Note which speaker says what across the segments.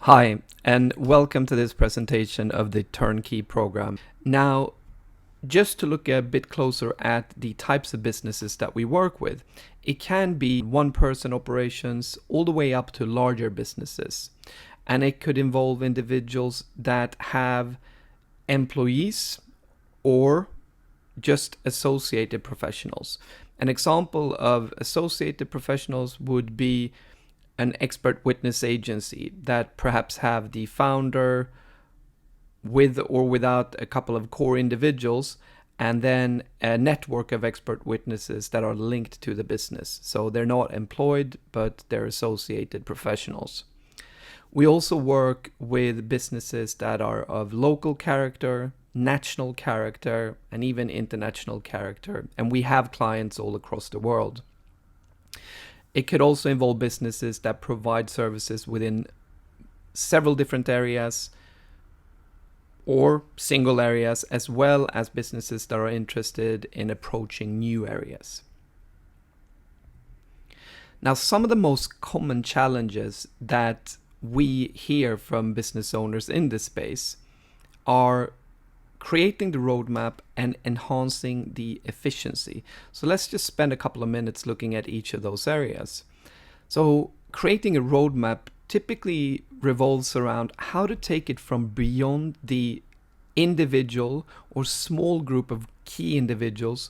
Speaker 1: Hi, and welcome to this presentation of the Turnkey program. Now, just to look a bit closer at the types of businesses that we work with, it can be one-person operations all the way up to larger businesses. And it could involve individuals that have employees or just associated professionals. An example of associated professionals would be an expert witness agency that perhaps have the founder with or without a couple of core individuals, and then a network of expert witnesses that are linked to the business. So they're not employed, but they're associated professionals. We also work with businesses that are of local character, national character, and even international character. And we have clients all across the world. It could also involve businesses that provide services within several different areas or single areas, as well as businesses that are interested in approaching new areas. Now, some of the most common challenges that we hear from business owners in this space are creating the roadmap and enhancing the efficiency. So let's just spend a couple of minutes looking at each of those areas. So creating a roadmap typically revolves around how to take it from beyond the individual or small group of key individuals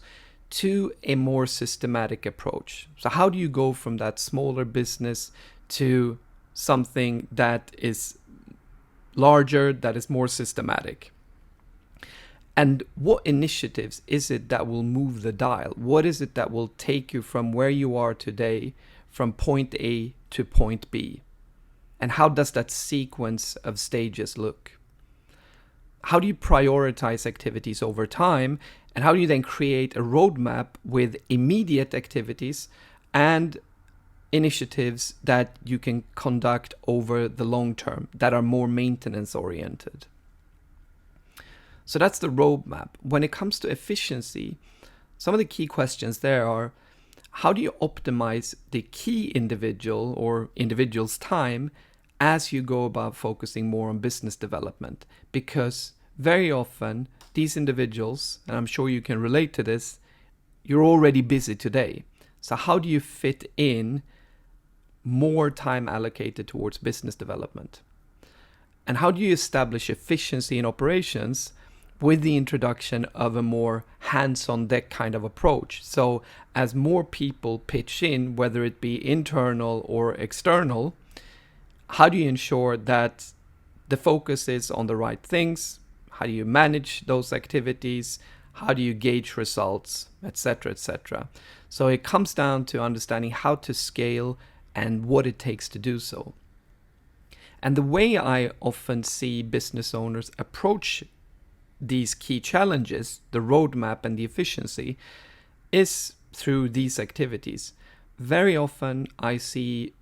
Speaker 1: to a more systematic approach. So how do you go from that smaller business to something that is larger, that is more systematic? And what initiatives is it that will move the dial? What is it that will take you from where you are today, from point A to point B? And how does that sequence of stages look? How do you prioritize activities over time? And how do you then create a roadmap with immediate activities and initiatives that you can conduct over the long term that are more maintenance oriented? So that's the roadmap. When it comes to efficiency, some of the key questions there are, how do you optimize the key individual or individual's time as you go about focusing more on business development? Because very often these individuals, and I'm sure you can relate to this, you're already busy today. So how do you fit in more time allocated towards business development? And how do you establish efficiency in operations with the introduction of a more hands-on deck kind of approach? So as more people pitch in, whether it be internal or external, how do you ensure that the focus is on the right things? How do you manage those activities? How do you gauge results, etc., etc.? So it comes down to understanding how to scale and what it takes to do so. And the way I often see business owners approach these key challenges, the roadmap and the efficiency, is through these activities. Very often I see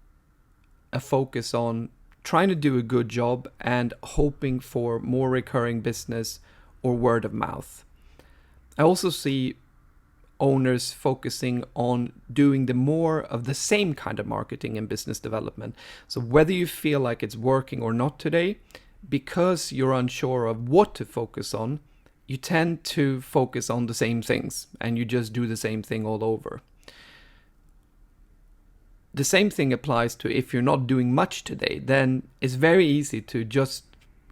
Speaker 1: a focus on trying to do a good job and hoping for more recurring business or word of mouth. I also see owners focusing on doing the more of the same kind of marketing and business development. So whether you feel like it's working or not today, because you're unsure of what to focus on, you tend to focus on the same things and you just do the same thing all over. The same thing applies to if you're not doing much today, then it's very easy to just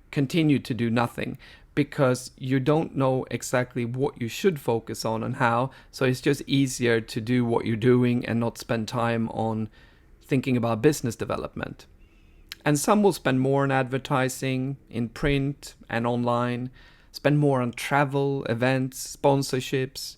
Speaker 1: continue to do nothing because you don't know exactly what you should focus on and how. So it's just easier to do what you're doing and not spend time on thinking about business development. And some will spend more on advertising in print and online, spend more on travel, events, sponsorships.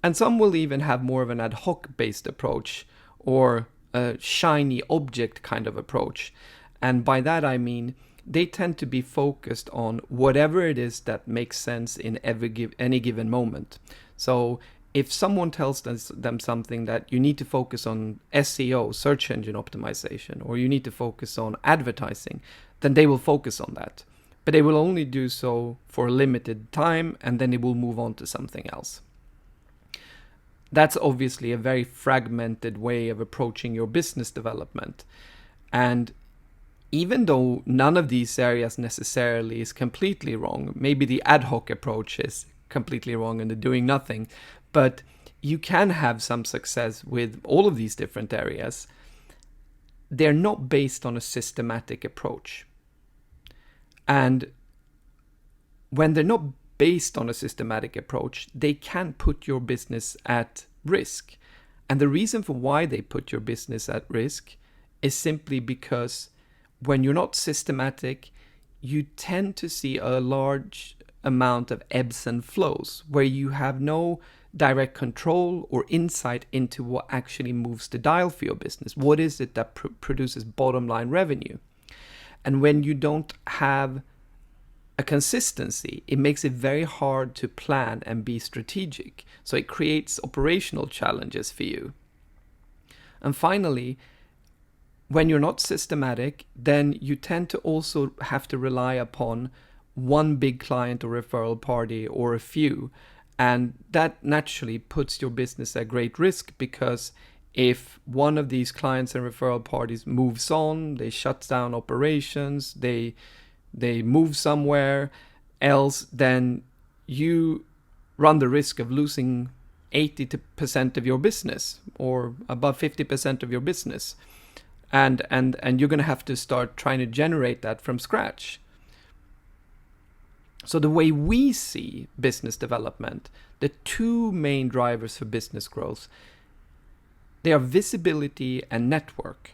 Speaker 1: And some will even have more of an ad hoc based approach or a shiny object kind of approach. And by that I mean they tend to be focused on whatever it is that makes sense in any given moment. So if someone tells them something that you need to focus on SEO, search engine optimization, or you need to focus on advertising, then they will focus on that. But they will only do so for a limited time, and then they will move on to something else. That's obviously a very fragmented way of approaching your business development. And even though none of these areas necessarily is completely wrong, maybe the ad hoc approach is completely wrong and the doing nothing, but you can have some success with all of these different areas. They're not based on a systematic approach. And when they're not based on a systematic approach, they can put your business at risk. And the reason for why they put your business at risk is simply because when you're not systematic, you tend to see a large amount of ebbs and flows where you have no direct control or insight into what actually moves the dial for your business. What is it that produces bottom line revenue? And when you don't have a consistency, it makes it very hard to plan and be strategic. So it creates operational challenges for you. And finally, when you're not systematic, then you tend to also have to rely upon one big client or referral party or a few. And that naturally puts your business at great risk, because if one of these clients and referral parties moves on, they shut down operations, they move somewhere else, then you run the risk of losing 80% of your business or above 50% of your business. And you're going to have to start trying to generate that from scratch. So the way we see business development, the two main drivers for business growth, they are visibility and network.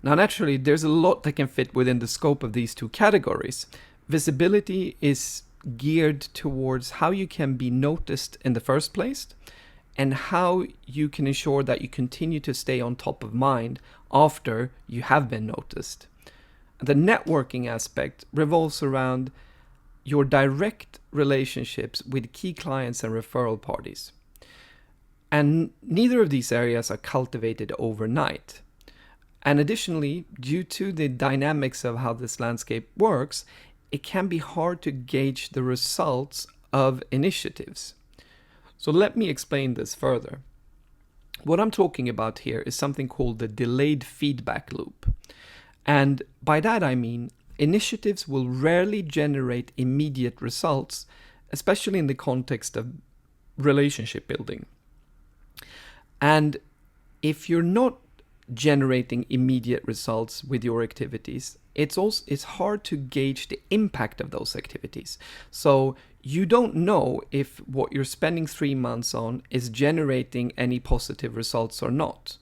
Speaker 1: Now, naturally, there's a lot that can fit within the scope of these two categories. Visibility is geared towards how you can be noticed in the first place and how you can ensure that you continue to stay on top of mind after you have been noticed. The networking aspect revolves around your direct relationships with key clients and referral parties. And neither of these areas are cultivated overnight. And additionally, due to the dynamics of how this landscape works, it can be hard to gauge the results of initiatives. So let me explain this further. What I'm talking about here is something called the delayed feedback loop. And by that I mean initiatives will rarely generate immediate results, especially in the context of relationship building. And if you're not generating immediate results with your activities, it's hard to gauge the impact of those activities. So you don't know if what you're spending 3 months on is generating any positive results or not.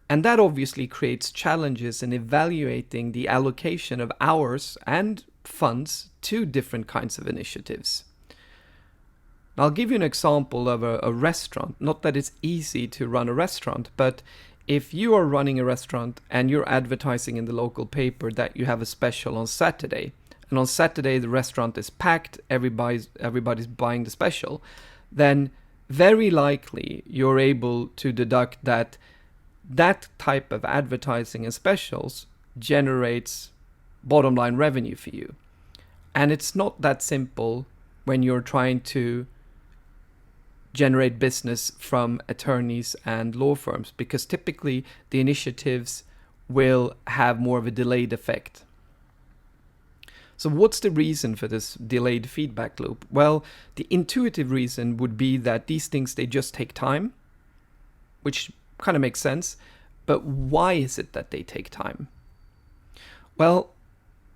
Speaker 1: And that obviously creates challenges in evaluating the allocation of hours and funds to different kinds of initiatives. I'll give you an example of a restaurant. Not that it's easy to run a restaurant, but if you are running a restaurant and you're advertising in the local paper that you have a special on Saturday, and on Saturday the restaurant is packed, everybody's buying the special, then very likely you're able to deduct that type of advertising and specials generates bottom line revenue for you. And it's not that simple when you're trying to generate business from attorneys and law firms, because typically the initiatives will have more of a delayed effect. So what's the reason for this delayed feedback loop? Well, the intuitive reason would be that these things, they just take time, which kind of makes sense. But why is it that they take time? Well,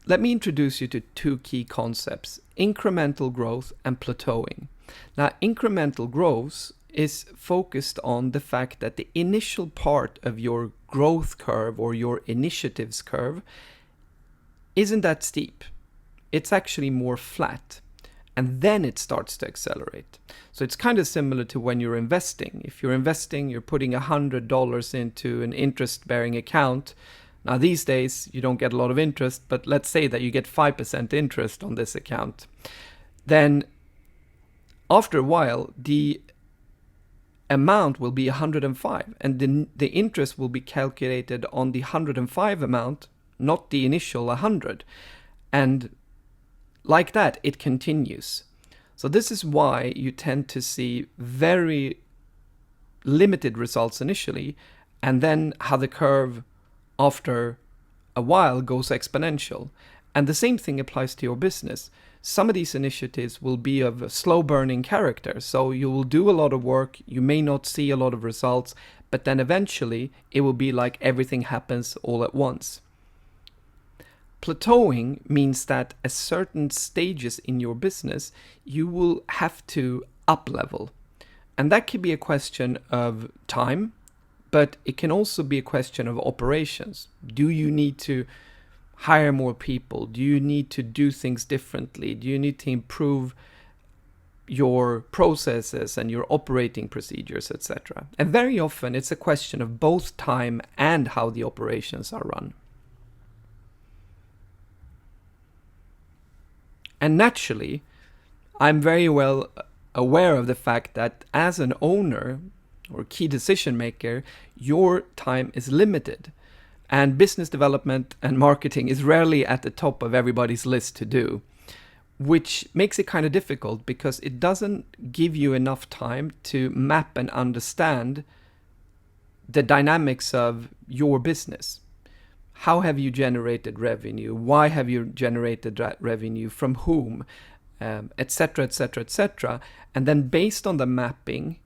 Speaker 1: let me introduce you to two key concepts: incremental growth and plateauing. Now, incremental growth is focused on the fact that the initial part of your growth curve or your initiatives curve isn't that steep. It's actually more flat. And then it starts to accelerate. So it's kind of similar to when you're investing. If you're investing, you're putting $100 into an interest-bearing account. Now, these days, you don't get a lot of interest, but let's say that you get 5% interest on this account. Then, after a while, the amount will be 105, and the interest will be calculated on the 105 amount, not the initial 100. And like that, it continues. So this is why you tend to see very limited results initially, and then how the curve after a while goes exponential. And the same thing applies to your business. Some of these initiatives will be of a slow burning character. So you will do a lot of work, you may not see a lot of results, but then eventually it will be like everything happens all at once. Plateauing means that at certain stages in your business, you will have to up level. And that could be a question of time, but it can also be a question of operations. Do you need to hire more people? Do you need to do things differently? Do you need to improve your processes and your operating procedures, etc.? And very often it's a question of both time and how the operations are run. And naturally, I'm very well aware of the fact that as an owner or key decision maker, your time is limited. And business development and marketing is rarely at the top of everybody's list to do, which makes it kind of difficult because it doesn't give you enough time to map and understand the dynamics of your business. How have you generated revenue? Why have you generated that revenue? From whom? Etc., etc., etc. And then based on the mapping,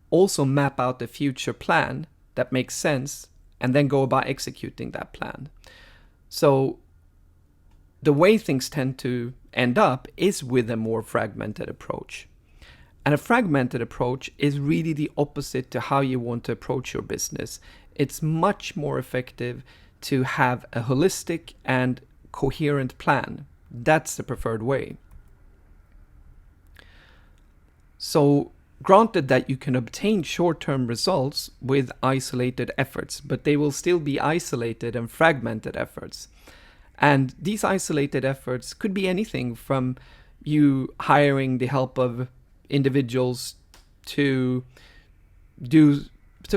Speaker 1: also map out the future plan that makes sense and then go about executing that plan. So the way things tend to end up is with a more fragmented approach. And a fragmented approach is really the opposite to how you want to approach your business. It's much more effective to have a holistic and coherent plan. That's the preferred way. So, granted that you can obtain short-term results with isolated efforts, but they will still be isolated and fragmented efforts. And these isolated efforts could be anything from you hiring the help of individuals to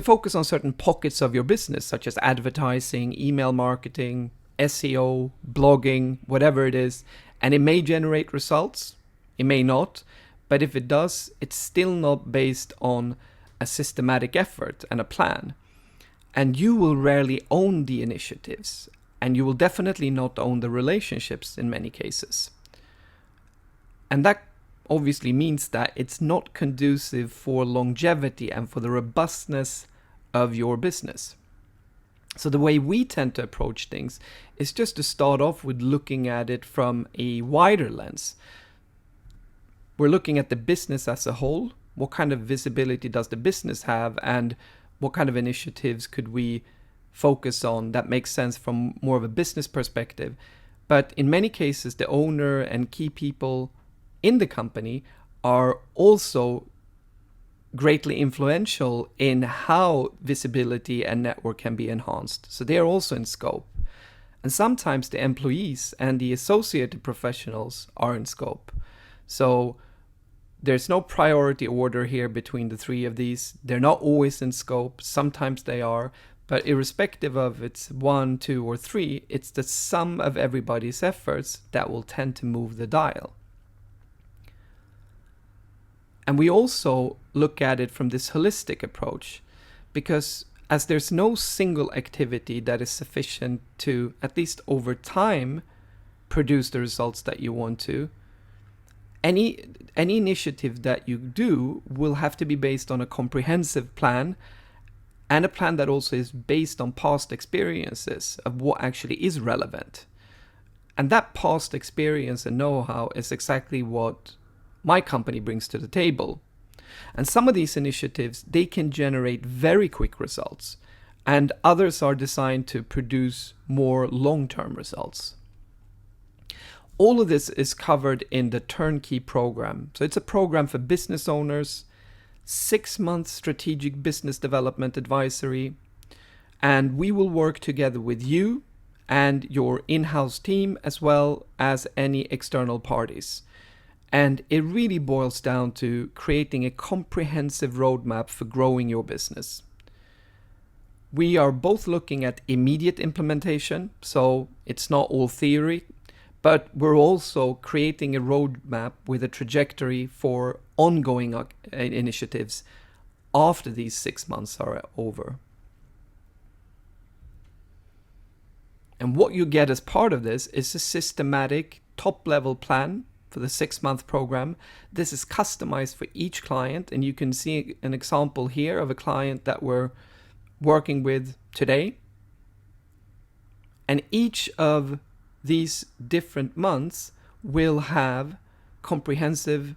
Speaker 1: focus on certain pockets of your business, such as advertising, email marketing, SEO, blogging, whatever it is. And it may generate results, it may not, but if it does, it's still not based on a systematic effort and a plan. And you will rarely own the initiatives, and you will definitely not own the relationships in many cases. And that obviously means that it's not conducive for longevity and for the robustness of your business. So the way we tend to approach things is just to start off with looking at it from a wider lens. We're looking at the business as a whole. What kind of visibility does the business have, and what kind of initiatives could we focus on that makes sense from more of a business perspective? But in many cases, the owner and key people in the company are also greatly influential in how visibility and network can be enhanced. So they are also in scope. And sometimes the employees and the associated professionals are in scope. So there's no priority order here between the three of these. They're not always in scope. Sometimes they are. But irrespective of it's 1, 2, or 3, it's the sum of everybody's efforts that will tend to move the dial. And we also look at it from this holistic approach, because as there's no single activity that is sufficient to, at least over time, produce the results that you want to, any initiative that you do will have to be based on a comprehensive plan, and a plan that also is based on past experiences of what actually is relevant. And that past experience and know-how is exactly what my company brings to the table. And some of these initiatives, they can generate very quick results, and others are designed to produce more long-term results. All of this is covered in the Turnkey program. So it's a program for business owners, 6-month strategic business development advisory, and we will work together with you and your in-house team as well as any external parties. And it really boils down to creating a comprehensive roadmap for growing your business. We are both looking at immediate implementation, so it's not all theory, but we're also creating a roadmap with a trajectory for ongoing initiatives after these 6 months are over. And what you get as part of this is a systematic top-level plan for the 6-month program. This is customized for each client, and you can see an example here of a client that we're working with today. And each of these different months will have comprehensive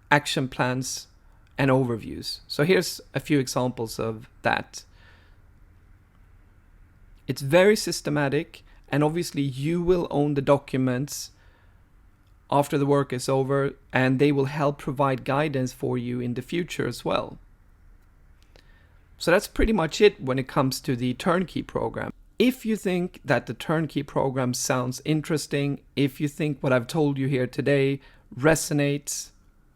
Speaker 1: action plans and overviews. So here's a few examples of that. It's very systematic, and obviously you will own the documents after the work is over, and they will help provide guidance for you in the future as well. So that's pretty much it when it comes to the turnkey program. If you think that the turnkey program sounds interesting, if you think what I've told you here today resonates,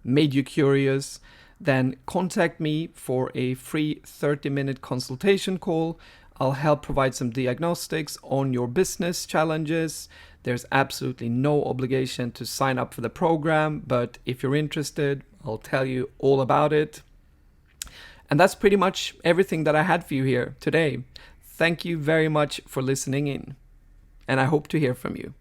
Speaker 1: made you curious, then contact me for a free 30-minute consultation call. I'll help provide some diagnostics on your business challenges. There's absolutely no obligation to sign up for the program, but if you're interested, I'll tell you all about it. And that's pretty much everything that I had for you here today. Thank you very much for listening in, and I hope to hear from you.